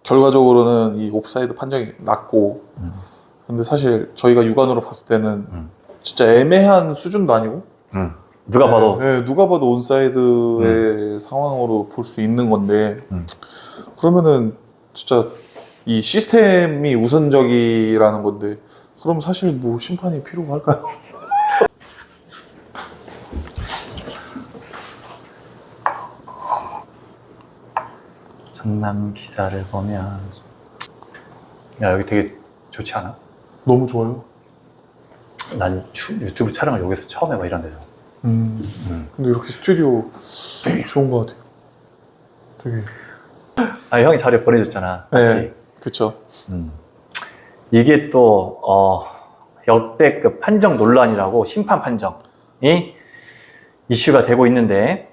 결과적으로는 이 옵사이드 판정이 났고, 근데 사실 저희가 육안으로 봤을 때는 진짜 애매한 수준도 아니고, 누가 봐도 네, 누가 봐도 온사이드의 상황으로 볼 수 있는 건데, 그러면은 진짜 이 시스템이 우선적이라는 건데, 그럼 사실 뭐 심판이 필요가 할까요? 전남 기사를 보면 야 여기 되게 좋지 않아? 너무 좋아요. 난 유튜브 촬영을 여기서 처음 해봐 이런 데서. 근데 이렇게 스튜디오 좋은 것 같아요. 되게. 아 형이 자료 보내줬잖아. 네, 맞지? 그쵸. 이게 또 역대급 판정 논란이라고 심판 판정이 이슈가 되고 있는데,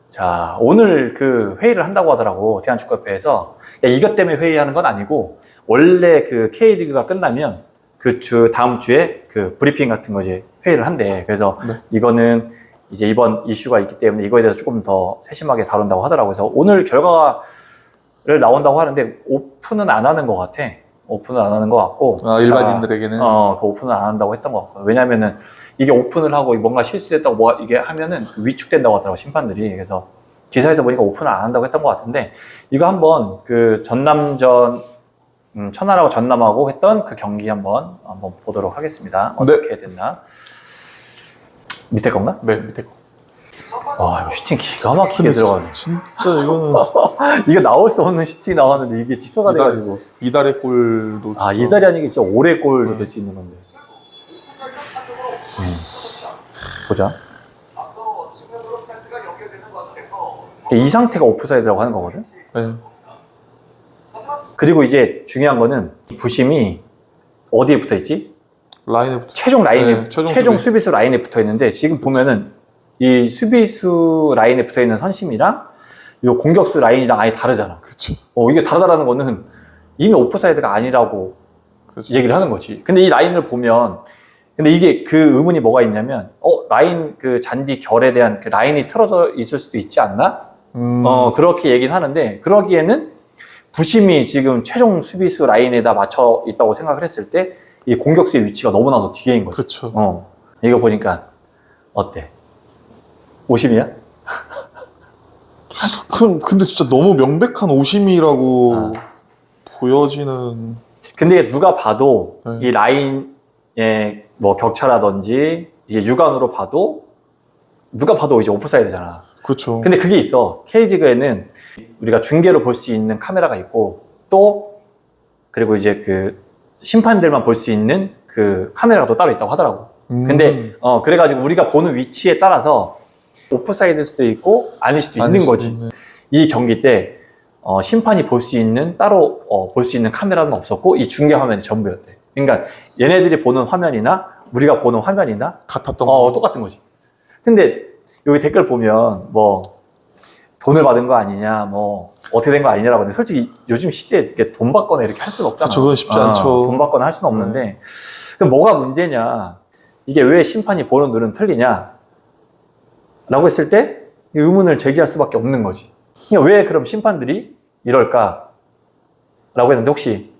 자 오늘 그 회의를 한다고 하더라고. 대한축구협회에서. 이것 때문에 회의하는 건 아니고, 원래 그 K리그가 끝나면 그 다음 주에 그 브리핑 같은 거 이제 회의를 한대. 그래서 네. 이거는 이제 이번 이슈가 있기 때문에 이거에 대해서 조금 더 세심하게 다룬다고 하더라고. 그래서 오늘 결과를 나온다고 하는데 오픈은 안 하는 것 같아. 오픈은 안 하는 것 같고. 아, 일반인들에게는? 그 오픈은 안 한다고 했던 것 같고. 왜냐면은 이게 오픈을 하고 뭔가 실수됐다고 뭐 이게 하면은 위축된다고 하더라고, 심판들이. 그래서 기사에서 보니까 오픈을 안 한다고 했던 것 같은데, 이거 한번 그 전남전, 천안하고 전남하고 했던 그 경기 한번 보도록 하겠습니다. 어떻게 됐나? 밑에 건가? 네, 밑에 거. 와, 이거 슈팅 기가 막히게 들어가네. 진짜 이거는. 이게 나올 수 없는 슈팅이 나왔는데 이게 취소가 돼가지고. 이달의 골도 진짜. 이달이 아니고 진짜 올해 골이 될 수 있는 건데. 보자. 이 상태가 오프사이드라고 하는 거거든? 네. 그리고 이제 중요한 거는 부심이 어디에 붙어 있지? 라인에 붙어. 최종 라인에, 네, 최종 수비수 라인에 붙어 있는데, 지금 보면은 이 수비수 라인에 붙어 있는 선심이랑 이 공격수 라인이랑 아예 다르잖아. 그쵸. 이게 다르다는 거는 이미 오프사이드가 아니라고 그쵸. 얘기를 하는 거지. 근데 이 라인을 보면, 근데 이게 그 의문이 뭐가 있냐면, 라인 그 잔디 결에 대한 그 라인이 틀어져 있을 수도 있지 않나? 그렇게 얘기는 하는데, 그러기에는 부심이 지금 최종 수비수 라인에다 맞춰 있다고 생각을 했을 때, 이 공격수의 위치가 너무나도 뒤에인 거지. 그쵸. 이거 보니까 어때? 50이야? 근데 진짜 너무 명백한 오심이라고 보여지는. 근데 누가 봐도 네. 이 라인의 뭐 격차라든지 이게 육안으로 봐도 누가 봐도 이제 오프사이드잖아. 그쵸. 근데 그게 있어. K리그에는 우리가 중계로 볼 수 있는 카메라가 있고, 또 그리고 이제 그 심판들만 볼 수 있는 그 카메라가 또 따로 있다고 하더라고. 근데 그래가지고 우리가 보는 위치에 따라서 오프사이드일 수도 있고 아닐 수도 있는 거지. 이 경기 때 심판이 볼 수 있는 따로 볼 수 있는 카메라는 없었고, 이 중계 화면이 전부였대. 그러니까 얘네들이 보는 화면이나 우리가 보는 화면이나 같았던 거. 똑같은 거지. 근데 여기 댓글 보면 뭐 돈을 받은 거 아니냐, 뭐 어떻게 된 거 아니냐라고 하는데, 솔직히 요즘 시대에 이렇게 돈 받거나 이렇게 할 수는 없잖아. 그쵸, 그건 쉽지 않죠. 돈 받거나 할 수는 없는데, 그럼 뭐가 문제냐, 이게 왜 심판이 보는 눈은 틀리냐 라고 했을 때 의문을 제기할 수밖에 없는 거지. 그러니까 왜 그럼 심판들이 이럴까 라고 했는데, 혹시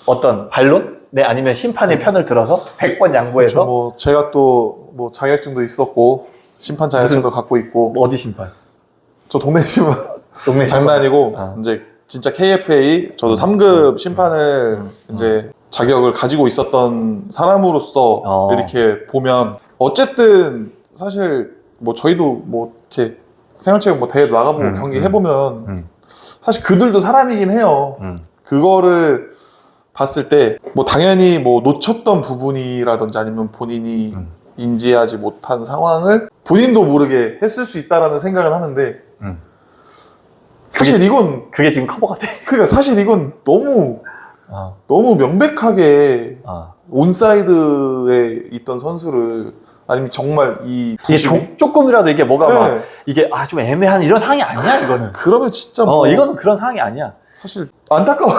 어떤 반론? 네, 아니면 심판의 편을 들어서 100번 양보해서? 그쵸, 뭐 제가 또 뭐 자격증도 있었고 심판 자격증도 갖고 있고. 어디 심판? 저 동네 심판. 동네 장난이고 이제 진짜 KFA 저도 3급 심판을 이제 자격을 가지고 있었던 사람으로서 이렇게 보면, 어쨌든 사실 뭐 저희도 뭐 이렇게 생활체육 뭐 대회 나가보고 경기 해보면 사실 그들도 사람이긴 해요. 그거를 봤을 때 뭐 당연히 뭐 놓쳤던 부분이라든지 아니면 본인이 인지하지 못한 상황을 본인도 모르게 했을 수 있다라는 생각은 하는데, 사실 이건 그게 지금 커버가 돼. 그러니까 사실 이건 너무 명백하게 온사이드에 있던 선수를, 아니면 정말 이게 조금이라도 이게 뭐가 네. 막 이게 좀 애매한 이런 상황이 아니야, 이거는. 그러면 진짜 뭐 이거는 그런 상황이 아니야. 사실 안타까워요.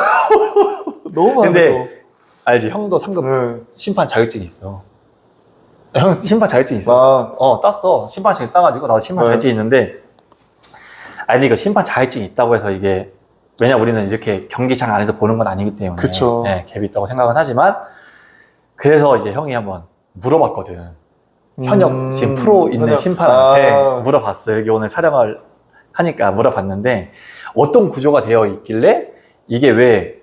너무 근데 안타까워. 알지, 형도 3급 네. 심판 자격증이 있어. 형 심판 자격증이 있어. 땄어. 심판 자격증 따가지고 나도 심판 네. 자격증이 있는데, 아니 이거 심판 자격증이 있다고 해서 이게 왜냐 우리는 이렇게 경기장 안에서 보는 건 아니기 때문에 그쵸. 네, 갭이 있다고 생각은 하지만 그래서 이제 형이 한번 물어봤거든. 현역 지금 프로 있는 현역. 심판한테 물어봤어요. 여기 오늘 촬영을 하니까 물어봤는데 어떤 구조가 되어 있길래 이게 왜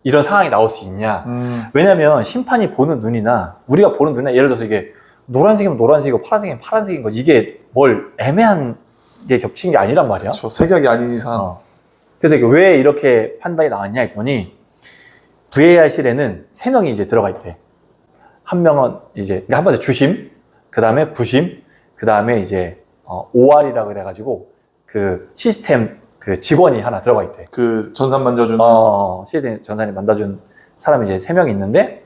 이런 상황이 나올 수 있냐. 왜냐면 심판이 보는 눈이나 우리가 보는 눈이나 예를 들어서 이게 노란색이면 노란색이고 파란색이면 파란색인 거 이게 뭘 애매한 게 겹친 게 아니란 말이야. 그렇죠. 색약이 아닌 이상. 그래서 이게 왜 이렇게 판단이 나왔냐 했더니 VAR실에는 3명이 이제 들어가 있대. 한 명은 이제 한 번에 주심, 그 다음에 부심, 그 다음에 이제 OR이라고 그래가지고 그 시스템 그 직원이 하나 들어가 있대. 그 전산 만져주는. 시스템 전산이 만져준 사람이 이제 3명이 있는데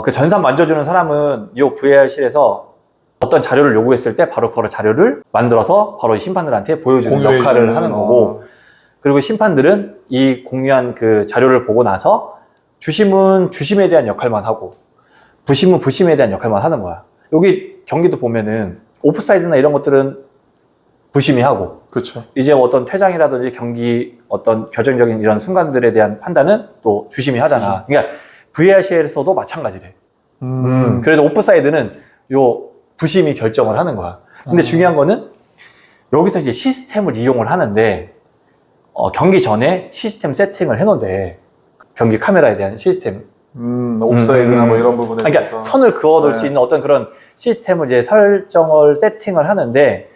그 전산 만져주는 사람은 이 VAR실에서 어떤 자료를 요구했을 때 바로 그 자료를 만들어서 바로 심판들한테 보여주는 역할을 하는 거고, 그리고 심판들은 이 공유한 그 자료를 보고 나서 주심은 주심에 대한 역할만 하고 부심은 부심에 대한 역할만 하는 거야. 여기 경기도 보면은 오프사이드나 이런 것들은 부심이 하고, 그렇죠. 이제 이제 어떤 퇴장이라든지 경기 어떤 결정적인 이런 순간들에 대한 판단은 또 주심이 하잖아. 그러니까 VAR실에서도 마찬가지래. 그래서 오프사이드는 요 부심이 결정을 하는 거야. 근데 중요한 거는 여기서 이제 시스템을 이용을 하는데 경기 전에 시스템 세팅을 해놓은데 경기 카메라에 대한 시스템 옵사이드나 뭐 이런 부분에 그러니까 대해서 선을 그어놓을 수 있는 어떤 그런 시스템을 이제 설정을 세팅을 하는데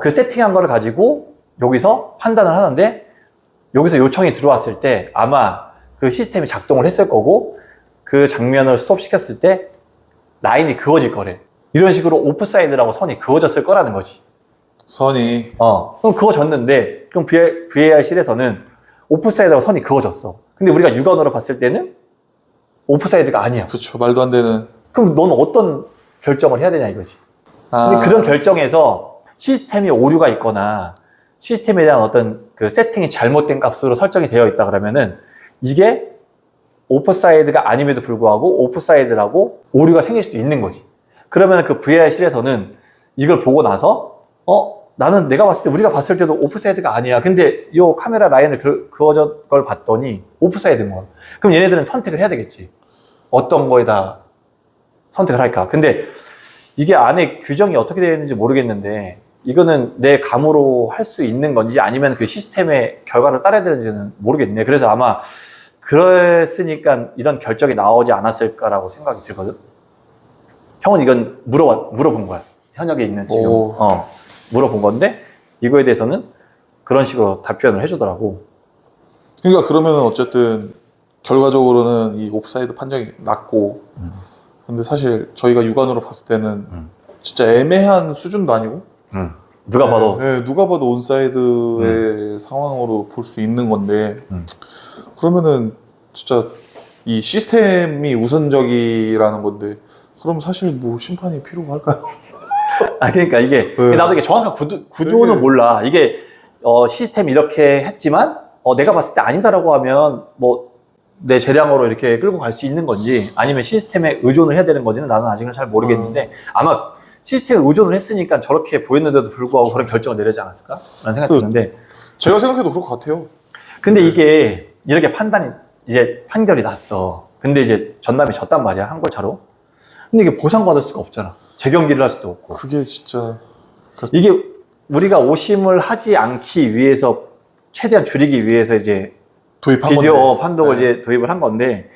그 세팅한 거를 가지고 여기서 판단을 하는데 여기서 요청이 들어왔을 때 아마 그 시스템이 작동을 했을 거고 그 장면을 스톱시켰을 때 라인이 그어질 거래. 이런 식으로 오프사이드라고 선이 그어졌을 거라는 거지. 선이. 그럼 그어졌는데 그럼 VAR실에서는 오프사이드라고 선이 그어졌어. 근데 우리가 육안으로 봤을 때는 오프사이드가 아니야. 그렇죠. 말도 안 되는. 그럼 너는 어떤 결정을 해야 되냐 이거지. 근데 그런 결정에서 시스템이 오류가 있거나 시스템에 대한 어떤 그 세팅이 잘못된 값으로 설정이 되어 있다 그러면은 이게 오프사이드가 아님에도 불구하고 오프사이드라고 오류가 생길 수도 있는 거지. 그러면 그 VAR실에서는 이걸 보고 나서 나는 내가 봤을 때 우리가 봤을 때도 오프사이드가 아니야. 근데 이 카메라 라인을 그어진 걸 봤더니 오프사이드인 거야. 그럼 얘네들은 선택을 해야 되겠지. 어떤 거에다 선택을 할까. 근데 이게 안에 규정이 어떻게 되어 있는지 모르겠는데 이거는 내 감으로 할 수 있는 건지 아니면 그 시스템의 결과를 따라야 되는지는 모르겠네. 그래서 아마 그랬으니까 이런 결정이 나오지 않았을까라고 생각이 들거든. 형은 이건 물어본 거야. 현역에 있는 지금. 물어본 건데 이거에 대해서는 그런 식으로 답변을 해주더라고. 그러니까 그러면은 어쨌든 결과적으로는 이 옵사이드 판정이 났고 근데 사실 저희가 육안으로 봤을 때는 진짜 애매한 수준도 아니고 누가 봐도 누가 봐도 온사이드의 상황으로 볼 수 있는 건데 그러면은 진짜 이 시스템이 우선적이라는 건데 그럼 사실 뭐 심판이 필요가 할까요? 그러니까 이게 나도 이게 정확한 구조는 몰라. 이게 시스템이 이렇게 했지만 내가 봤을 때 아니다라고 하면 뭐 내 재량으로 이렇게 끌고 갈 수 있는 건지 아니면 시스템에 의존을 해야 되는 건지는 나는 아직은 잘 모르겠는데 아마 시스템에 의존을 했으니까 저렇게 보였는데도 불구하고 그런 결정을 내리지 않았을까? 라는 생각이 드는데 제가 생각해도 그럴 것 같아요. 근데 이게 이렇게 판결이 났어. 근데 이제 전남이 졌단 말이야. 한 골 차로. 근데 이게 보상받을 수가 없잖아. 재경기를 할 수도 없고. 그게 진짜 이게 우리가 오심을 하지 않기 위해서 최대한 줄이기 위해서 이제 비디오 판독을 이제 도입을 한 건데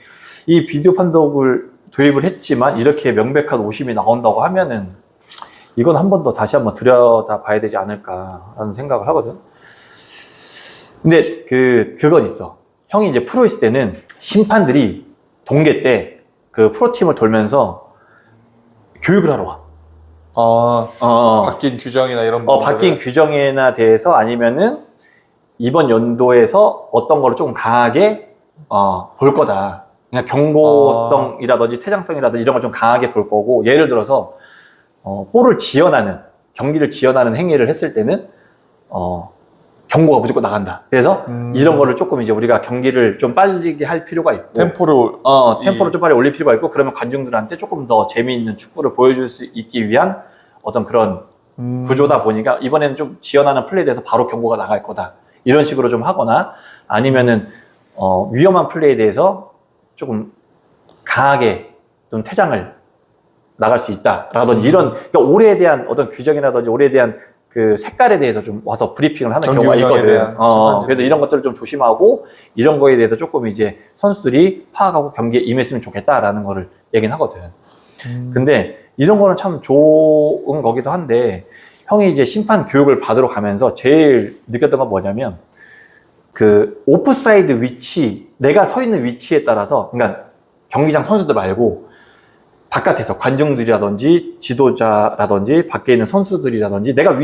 이 비디오 판독을 도입을 했지만 이렇게 명백한 오심이 나온다고 하면은 이건 한 번 더 다시 한번 들여다 봐야 되지 않을까라는 생각을 하거든. 근데 그건 있어. 형이 이제 프로 있을 때는 심판들이 동계 때 그 프로팀을 돌면서 교육을 하러 와. 바뀐 규정이나 이런 바뀐 규정에나 대해서 아니면은 이번 연도에서 어떤 거를 조금 강하게 볼 거다. 그냥 경고성이라든지 퇴장성이라든지 이런 걸 좀 강하게 볼 거고 예를 들어서 볼을 지연하는 경기를 지연하는 행위를 했을 때는 경고가 무조건 나간다. 그래서 이런 거를 조금 이제 우리가 경기를 좀 빨리 할 필요가 있고 템포를 좀 빨리 올릴 필요가 있고 그러면 관중들한테 조금 더 재미있는 축구를 보여줄 수 있기 위한 어떤 그런 구조다 보니까 이번에는 좀 지연하는 플레이에 대해서 바로 경고가 나갈 거다. 이런 식으로 좀 하거나 아니면은 위험한 플레이에 대해서 조금 강하게 좀 퇴장을 나갈 수 있다라든지 이런 그러니까 올해에 대한 어떤 규정이라든지 올해에 대한 그 색깔에 대해서 좀 와서 브리핑을 하는 경기 경우가 운영에 있거든. 대한 심판진들. 그래서 이런 것들을 좀 조심하고 이런 거에 대해서 조금 이제 선수들이 파악하고 경기에 임했으면 좋겠다라는 거를 얘기는 하거든. 근데 이런 거는 참 좋은 거기도 한데 형이 이제 심판 교육을 받으러 가면서 제일 느꼈던 건 뭐냐면 그 오프사이드 위치, 내가 서 있는 위치에 따라서 그러니까 경기장 선수들 말고 바깥에서 관중들이라든지 지도자라든지 밖에 있는 선수들이라든지 내가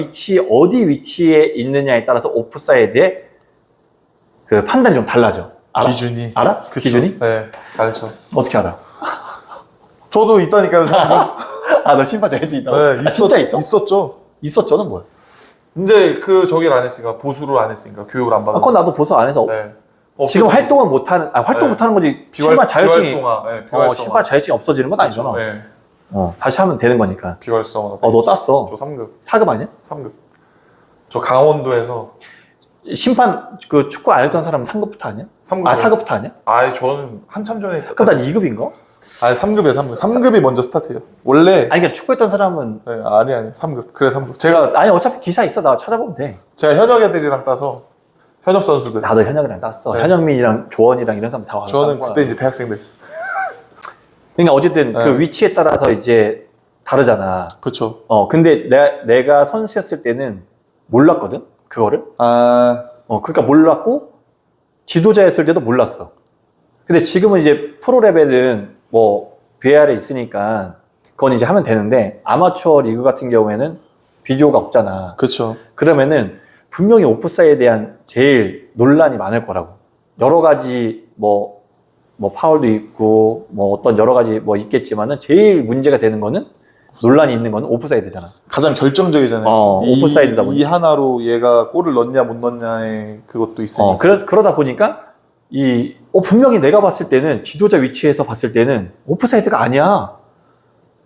어디 위치에 있느냐에 따라서 오프사이드의 그 판단이 좀 달라져. 알아? 기준이. 알아? 그쵸. 기준이? 네, 알죠. 어떻게 알아? 저도 있다니까요, 생각. 아, 너 심판 정해져 있다고? 네, 진짜 있어? 있었죠. 있었죠는 뭐야? 근데 그 저기를 안 했으니까, 보수를 안 했으니까, 교육을 안 받았으니까. 그건 나도 보수 안 해서 네. 지금 활동은 못하는, 활동 네. 못하는 거지. 심판 자율증이, 비활성화. 심판 자율증이 없어지는 건 아니잖아. 네. 다시 하면 되는 거니까. 비활성화. 너 땄어. 저 3급. 4급 아니야? 3급. 저 강원도에서 심판, 그 축구 안 했던 사람은 3급부터 아니야? 3급. 아, 4급부터 아니야? 아니, 저는 한참 전에. 그럼 난 2급인가? 아니, 3급이에요, 3급. 3급이 먼저 스타트해요. 원래. 아니, 그러니까 축구했던 사람은. 네, 아니, 3급. 그래, 3급. 제가 아니, 어차피 기사 있어. 나 찾아보면 돼. 현역 애들이랑 따서, 현역 선수들. 나도 현역이랑 땄어. 네. 현역민이랑 조원이랑 이런 사람 다 와서. 저는 딴 거야. 그때 이제 대학생들. 그러니까 어쨌든 네. 그 위치에 따라서 이제 다르잖아. 그쵸. 근데 내가 선수였을 때는 몰랐거든? 그거를. 아, 그러니까 몰랐고, 지도자였을 때도 몰랐어. 근데 지금은 이제 프로 레벨은 뭐, VR에 있으니까, 그건 이제 하면 되는데, 아마추어 리그 같은 경우에는 비디오가 없잖아. 그쵸. 그러면은, 분명히 오프사이드에 대한 제일 논란이 많을 거라고. 여러 가지, 뭐 파울도 있고, 뭐 어떤 여러 가지 뭐 있겠지만은, 제일 문제가 되는 거는, 논란이 있는 거는 오프사이드잖아. 가장 결정적이잖아요. 오프사이드다 이 보니까. 하나로 얘가 골을 넣냐 못 넣냐의 그것도 있으니까. 그러다 보니까 분명히 내가 봤을 때는 지도자 위치에서 봤을 때는 오프사이드가 아니야.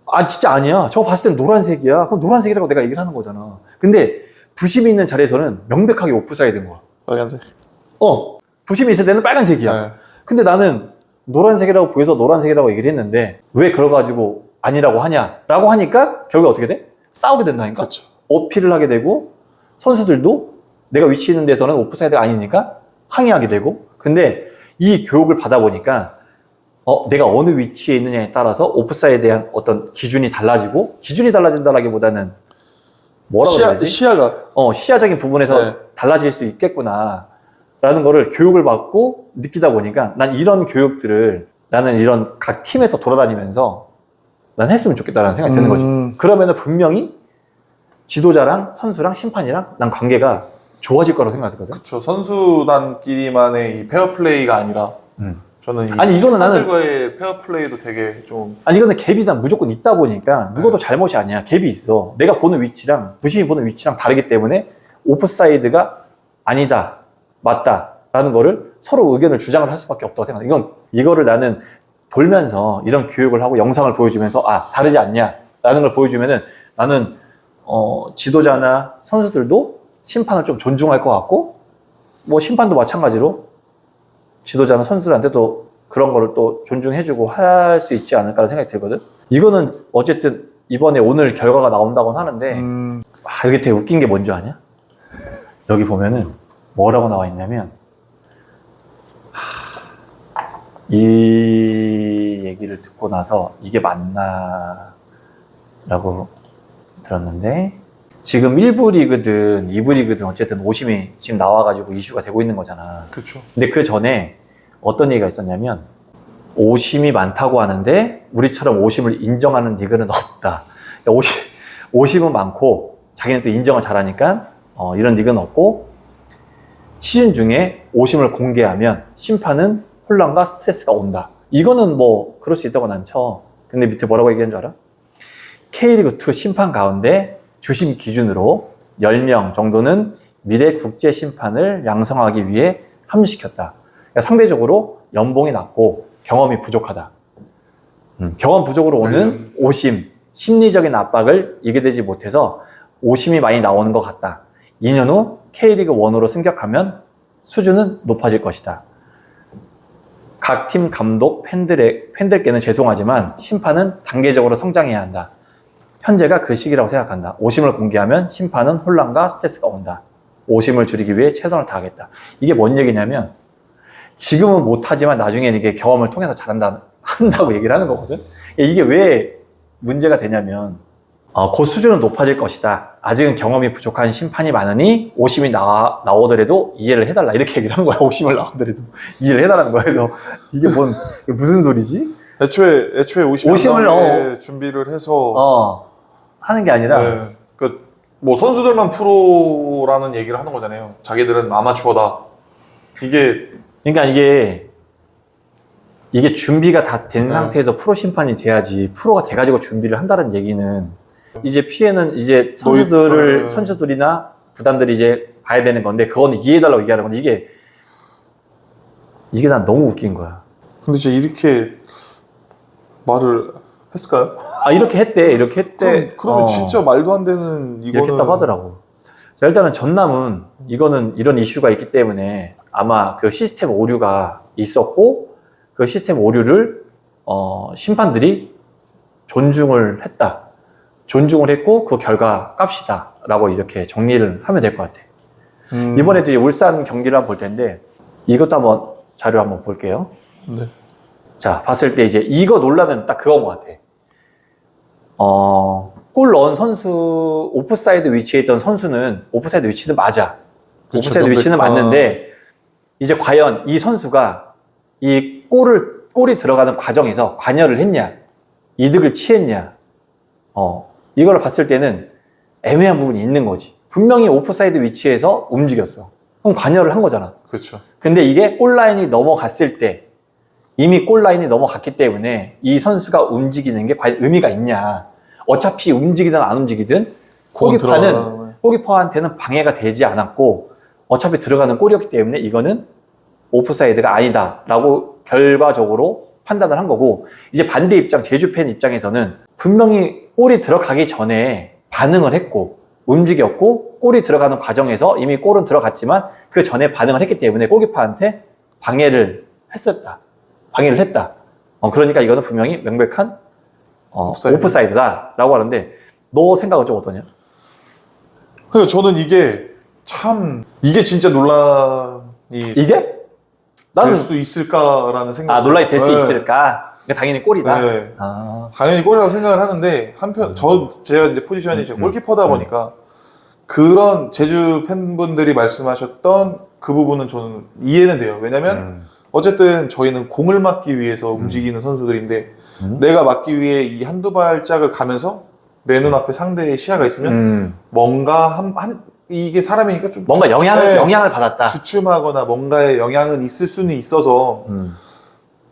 아, 진짜 아니야. 저거 봤을 때는 노란색이야. 그럼 노란색이라고 내가 얘기를 하는 거잖아. 근데 부심이 있는 자리에서는 명백하게 오프사이드인 거야. 빨간색. 부심이 있을 때는 빨간색이야. 네. 근데 나는 노란색이라고 보여서 노란색이라고 얘기를 했는데 왜 그걸 가지고 아니라고 하냐라고 하니까 결국 어떻게 돼? 싸우게 된다니까? 그렇죠. 어필을 하게 되고 선수들도 내가 위치 있는 데서는 오프사이드가 아니니까 항의하게 되고 근데 이 교육을 받아보니까 내가 어느 위치에 있느냐에 따라서 오프사이드에 대한 어떤 기준이 달라지고 기준이 달라진다라기보다는 뭐라고 해야 되지? 시야적인 부분에서 네. 달라질 수 있겠구나 라는 거를 교육을 받고 느끼다 보니까 난 이런 교육들을 나는 이런 각 팀에서 돌아다니면서 난 했으면 좋겠다라는 생각이 드는 거지. 그러면은 분명히 지도자랑 선수랑 심판이랑 난 관계가 좋아질 거라고 생각하거든. 그렇죠. 선수단끼리만의 이 페어플레이가 아니라 저는 아니 이거는 나는 심판들과의 페어플레이도 되게 좀 아니 이거는 갭이 난 무조건 있다 보니까 누구도 잘못이 아니야. 갭이 있어. 내가 보는 위치랑 부심이 보는 위치랑 다르기 때문에 오프사이드가 아니다, 맞다라는 거를 서로 의견을 주장을 할 수밖에 없다고 생각해. 이거를 나는 돌면서 이런 교육을 하고 영상을 보여주면서 다르지 않냐라는 걸 보여주면은 나는 지도자나 선수들도 심판을 좀 존중할 것 같고 뭐 심판도 마찬가지로 지도자나 선수들한테도 그런 거를 또 존중해주고 할 수 있지 않을까 생각이 들거든. 이거는 어쨌든 이번에 오늘 결과가 나온다고는 하는데 여기 되게 웃긴 게 뭔지 아냐? 여기 보면은 뭐라고 나와 있냐면 이 얘기를 듣고 나서 이게 맞나 라고 들었는데 지금 1부 리그든 2부 리그든 어쨌든 오심이 지금 나와가지고 이슈가 되고 있는 거잖아. 그렇죠. 근데 그 전에 어떤 얘기가 있었냐면 오심이 많다고 하는데 우리처럼 오심을 인정하는 리그는 없다. 그러니까 오심은 많고 자기는 또 인정을 잘하니까 이런 리그는 없고 시즌 중에 오심을 공개하면 심판은 혼란과 스트레스가 온다. 이거는 뭐 그럴 수 있다고 난 쳐. 근데 밑에 뭐라고 얘기한 줄 알아? K리그2 심판 가운데 주심 기준으로 10명 정도는 미래 국제 심판을 양성하기 위해 합류시켰다. 그러니까 상대적으로 연봉이 낮고 경험이 부족하다. 경험 부족으로 오는 오심, 심리적인 압박을 이겨내지 못해서 오심이 많이 나오는 것 같다. 2년 후 K리그1으로 승격하면 수준은 높아질 것이다. 각 팀 감독, 팬들께는 죄송하지만 심판은 단계적으로 성장해야 한다. 현재가 그 시기라고 생각한다. 오심을 공개하면 심판은 혼란과 스트레스가 온다. 오심을 줄이기 위해 최선을 다하겠다. 이게 뭔 얘기냐면 지금은 못하지만 나중에는 이게 경험을 통해서 한다고 얘기를 하는 거거든. 이게 왜 문제가 되냐면 곧 수준은 높아질 것이다. 아직은 경험이 부족한 심판이 많으니 오심이 나오더라도 이해를 해달라. 이렇게 얘기를 하는 거야. 오심을 나오더라도 이해를 해달라는 거야. 그래서 이게 무슨 소리지? 애초에 오심을 준비를 해서 하는 게 아니라 네. 뭐 선수들만 프로라는 얘기를 하는 거잖아요. 자기들은 아마추어다. 그러니까 이게 준비가 다 된 상태에서 프로 심판이 돼야지 프로가 돼가지고 준비를 한다는 얘기는 이제 피해는 이제 선수들이나 구단들이 이제 봐야 되는 건데 그거는 이해해달라고 얘기하는 건데 이게 난 너무 웃긴 거야. 근데 진짜 이렇게 말을 했을까요? 이렇게 했대. 그러면 진짜 말도 안 되는 이거는 이렇게 했다고 하더라고. 자, 일단은 전남은 이런 이슈가 있기 때문에 아마 그 시스템 오류가 있었고 그 시스템 오류를 심판들이 존중을 했고 그 결과 값이다 라고 이렇게 정리를 하면 될 것 같아. 이번에도 이제 울산 경기를 한번 볼 텐데 이것도 한번 자료 한번 볼게요. 네. 자, 봤을 때 이제 이거 놀라면 딱 그건 것 같아. 골 넣은 선수, 오프사이드 위치에 있던 선수는 오프사이드 위치는 맞아. 그쵸, 오프사이드 위치는 맞는데 이제 과연 이 선수가 이 골이 들어가는 과정에서 관여를 했냐, 이득을 취했냐, 이걸 봤을 때는 애매한 부분이 있는 거지. 분명히 오프사이드 위치에서 움직였어. 그럼 관여를 한 거잖아. 그렇죠. 근데 이게 골라인이 넘어갔을 때 이미 골라인이 넘어갔기 때문에 이 선수가 움직이는 게 과연 의미가 있냐. 어차피 움직이든 안 움직이든 골키퍼한테는 방해가 되지 않았고 어차피 들어가는 골이었기 때문에 이거는 오프사이드가 아니다 라고 결과적으로 판단을 한 거고 이제 반대 입장, 제주 팬 입장에서는 분명히 골이 들어가기 전에 반응을 했고 움직였고 골이 들어가는 과정에서 이미 골은 들어갔지만 그 전에 반응을 했기 때문에 골키퍼한테 방해를 했다. 그러니까 이거는 분명히 명백한 오프사이드다 라고 하는데 너 생각은 좀 어떠냐? 그래서 저는 이게 진짜 논란이 나는 될 수 있을까라는 생각. 논란이 될 수 있을까? 그러니까 당연히 골이다. 네. 당연히 골이라고 생각을 하는데 제가 이제 포지션이 골키퍼다 보니까 그런 제주 팬분들이 말씀하셨던 그 부분은 저는 이해는 돼요. 왜냐면 어쨌든 저희는 공을 맞기 위해서 움직이는 선수들인데 내가 맞기 위해 이 한두 발짝을 가면서 내 눈앞에 상대의 시야가 있으면 뭔가 이게 사람이니까 좀 뭔가 영향을 받았다. 주춤하거나 뭔가의 영향은 있을 수는 있어서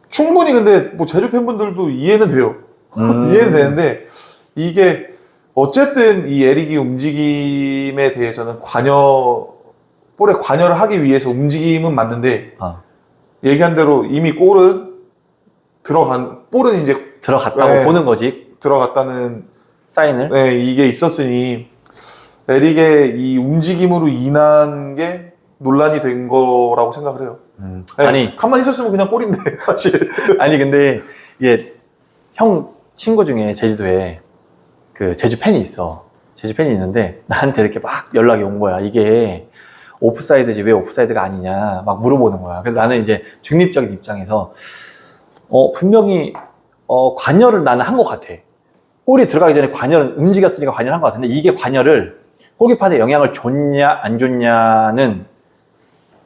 충분히 근데 뭐 제주 팬분들도 이해는 돼요. 이해는 되는데 이게 어쨌든 이 에릭이 움직임에 대해서는 볼에 관여를 하기 위해서 움직임은 맞는데 얘기한 대로 이미 볼은 이제 들어갔다고 보는 거지. 들어갔다는 사인을. 네, 이게 있었으니 에릭의 이 움직임으로 인한 게 논란이 된 거라고 생각을 해요. 네, 가만히 있었으면 그냥 골인데 사실. 아니 근데 이게 형 친구 중에 제주도에 그 제주 팬이 있어. 제주 팬이 있는데 나한테 이렇게 막 연락이 온 거야. 이게 오프사이드지 왜 오프사이드가 아니냐 막 물어보는 거야. 그래서 나는 이제 중립적인 입장에서 분명히 관여를 나는 한 것 같아. 골이 들어가기 전에 움직였으니까 관여를 한 것 같은데 이게 관여를 골키퍼한테 영향을 줬냐 안 줬냐는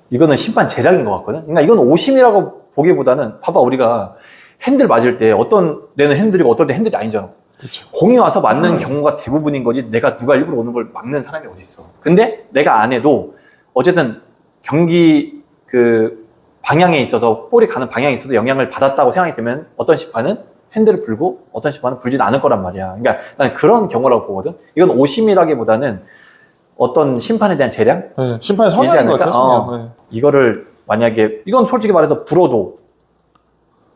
이거는 심판 재량인 것 같거든. 그러니까 이건 오심이라고 보기보다는 봐봐 우리가 핸들 맞을 때 어떤 데는 핸들이고 어떤 데 핸들이 아니잖아. 그렇죠. 공이 와서 맞는 경우가 대부분인 거지 내가 누가 일부러 오는 걸 막는 사람이 어디 있어. 근데 내가 안 해도 어쨌든 경기 그 방향에 있어서 볼이 가는 방향에 있어서 영향을 받았다고 생각이 들면 어떤 심판은 핸들을 불고 어떤 심판은 불진 않을 거란 말이야. 그러니까 나는 그런 경우라고 보거든. 이건 오심이라기보다는 어떤 심판에 대한 재량? 네, 심판의 성향인 것 같아요. 네. 이거를 만약에 이건 솔직히 말해서 불어도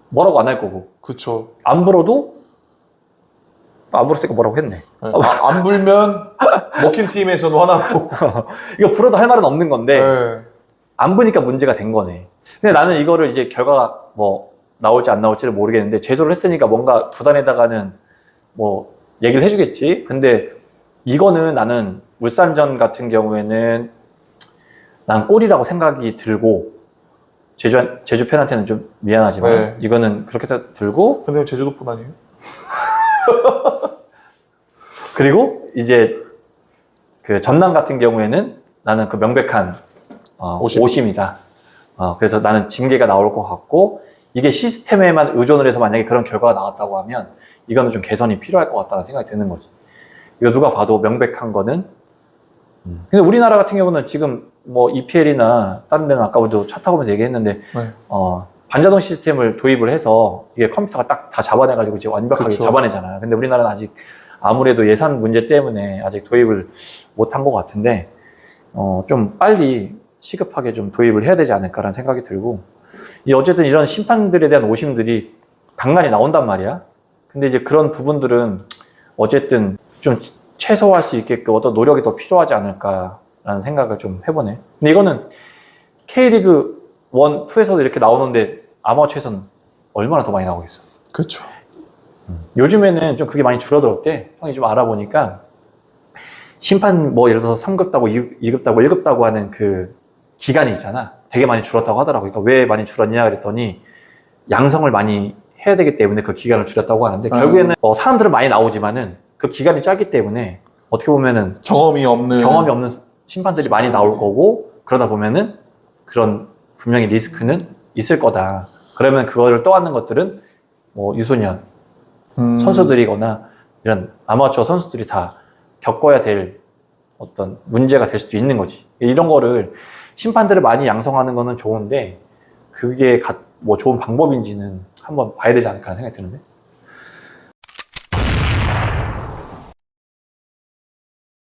뭐라고 안 할 거고. 그렇죠. 안 불어도 안 불었으니까 뭐라고 했네. 네. 안 불면 먹힌 팀에서는 화나고. 이거 불어도 할 말은 없는 건데 네. 안 보니까 문제가 된 거네. 근데 나는 이거를 이제 결과가 뭐 나올지 안 나올지를 모르겠는데 제소를 했으니까 뭔가 구단에다가는 뭐 얘기를 해주겠지. 근데 이거는 나는 울산전 같은 경우에는 난 골이라고 생각이 들고 제주 팬한테는 좀 미안하지만 네. 이거는 그렇게 들고 근데 제주도뿐 아니에요? 그리고 이제 그 전남 같은 경우에는 나는 그 명백한 오심. 오심이다. 그래서 나는 징계가 나올 것 같고 이게 시스템에만 의존을 해서 만약에 그런 결과가 나왔다고 하면 이거는 좀 개선이 필요할 것 같다는 생각이 드는 거지. 이거 누가 봐도 명백한 거는. 근데 우리나라 같은 경우는 지금 뭐 EPL이나 다른 데는 아까 우리도 차 타고 오면서 얘기했는데 네. 반자동 시스템을 도입을 해서 이게 컴퓨터가 딱 다 잡아내가지고 이제 완벽하게 그쵸. 잡아내잖아요. 근데 우리나라는 아직 아무래도 예산 문제 때문에 아직 도입을 못한 것 같은데 좀 빨리 시급하게 좀 도입을 해야 되지 않을까라는 생각이 들고 어쨌든 이런 심판들에 대한 오심들이 간간히 나온단 말이야. 근데 이제 그런 부분들은 어쨌든 좀 최소화할 수 있게끔 어떤 노력이 더 필요하지 않을까라는 생각을 좀 해보네. 근데 이거는 K리그 1, 2에서도 이렇게 나오는데 아마추어에서는 얼마나 더 많이 나오겠어. 그렇죠. 요즘에는 좀 그게 많이 줄어들었대. 형이 좀 알아보니까 심판 뭐 예를 들어서 3급 따고 2급 따고 1급 따고 하는 그 기간이 있잖아. 되게 많이 줄었다고 하더라고. 그러니까 왜 많이 줄었냐 그랬더니 양성을 많이 해야 되기 때문에 그 기간을 줄였다고 하는데 결국에는 사람들은 많이 나오지만은 그 기간이 짧기 때문에 어떻게 보면은 경험이 없는 심판들이 많이 나올 거고 그러다 보면은 그런 분명히 리스크는 있을 거다. 그러면 그거를 떠안는 것들은 뭐 유소년 선수들이거나 이런 아마추어 선수들이 다 겪어야 될 어떤 문제가 될 수도 있는 거지. 이런 거를 심판들을 많이 양성하는 거는 좋은데 그게 뭐 좋은 방법인지는 한번 봐야 되지 않을까 생각이 드는데.